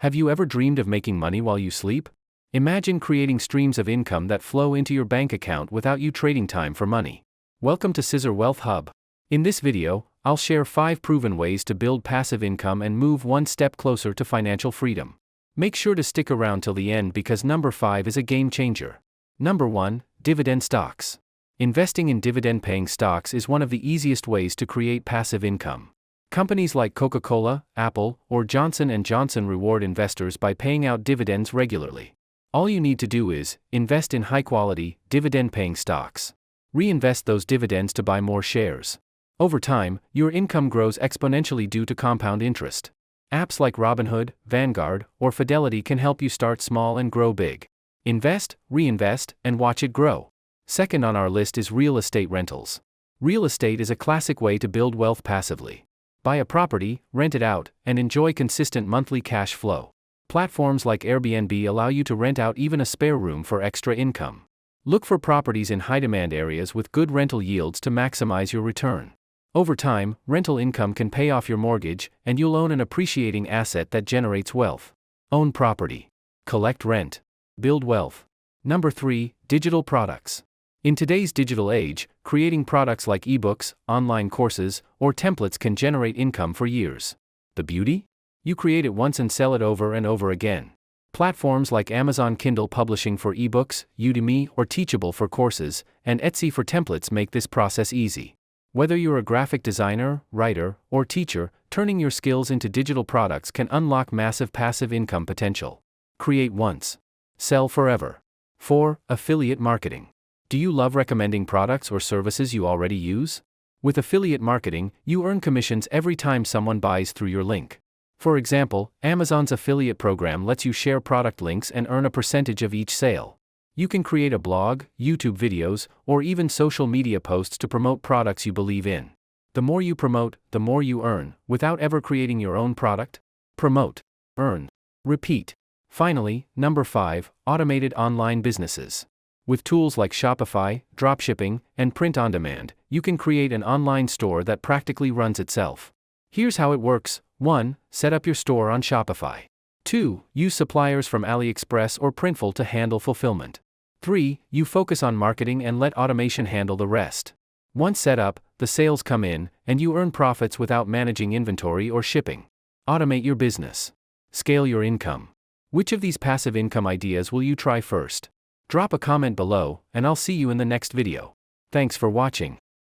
Have you ever dreamed of making money while you sleep? Imagine creating streams of income that flow into your bank account without you trading time for money. Welcome to Sizor Wealth Hub. In this video, I'll share 5 proven ways to build passive income and move one step closer to financial freedom. Make sure to stick around till the end because number 5 is a game changer. Number 1, dividend stocks. Investing in dividend-paying stocks is one of the easiest ways to create passive income. Companies like Coca-Cola, Apple, or Johnson & Johnson reward investors by paying out dividends regularly. All you need to do is invest in high-quality, dividend-paying stocks. Reinvest those dividends to buy more shares. Over time, your income grows exponentially due to compound interest. Apps like Robinhood, Vanguard, or Fidelity can help you start small and grow big. Invest, reinvest, and watch it grow. Second on our list is real estate rentals. Real estate is a classic way to build wealth passively. Buy a property, rent it out, and enjoy consistent monthly cash flow. Platforms like Airbnb allow you to rent out even a spare room for extra income. Look for properties in high-demand areas with good rental yields to maximize your return. Over time, rental income can pay off your mortgage, and you'll own an appreciating asset that generates wealth. Own property. Collect rent. Build wealth. Number 3, digital products. In today's digital age, creating products like ebooks, online courses, or templates can generate income for years. The beauty? You create it once and sell it over and over again. Platforms like Amazon Kindle Publishing for ebooks, Udemy or Teachable for courses, and Etsy for templates make this process easy. Whether you're a graphic designer, writer, or teacher, turning your skills into digital products can unlock massive passive income potential. Create once. Sell forever. 4. Affiliate marketing. Do you love recommending products or services you already use? With affiliate marketing, you earn commissions every time someone buys through your link. For example, Amazon's affiliate program lets you share product links and earn a percentage of each sale. You can create a blog, YouTube videos, or even social media posts to promote products you believe in. The more you promote, the more you earn, without ever creating your own product. Promote. Earn. Repeat. Finally, number 5, automated online businesses. With tools like Shopify, dropshipping, and print on demand, you can create an online store that practically runs itself. Here's how it works. 1. Set up your store on Shopify. 2. Use suppliers from AliExpress or Printful to handle fulfillment. 3. You focus on marketing and let automation handle the rest. Once set up, the sales come in, and you earn profits without managing inventory or shipping. Automate your business. Scale your income. Which of these passive income ideas will you try first? Drop a comment below, and I'll see you in the next video. Thanks for watching.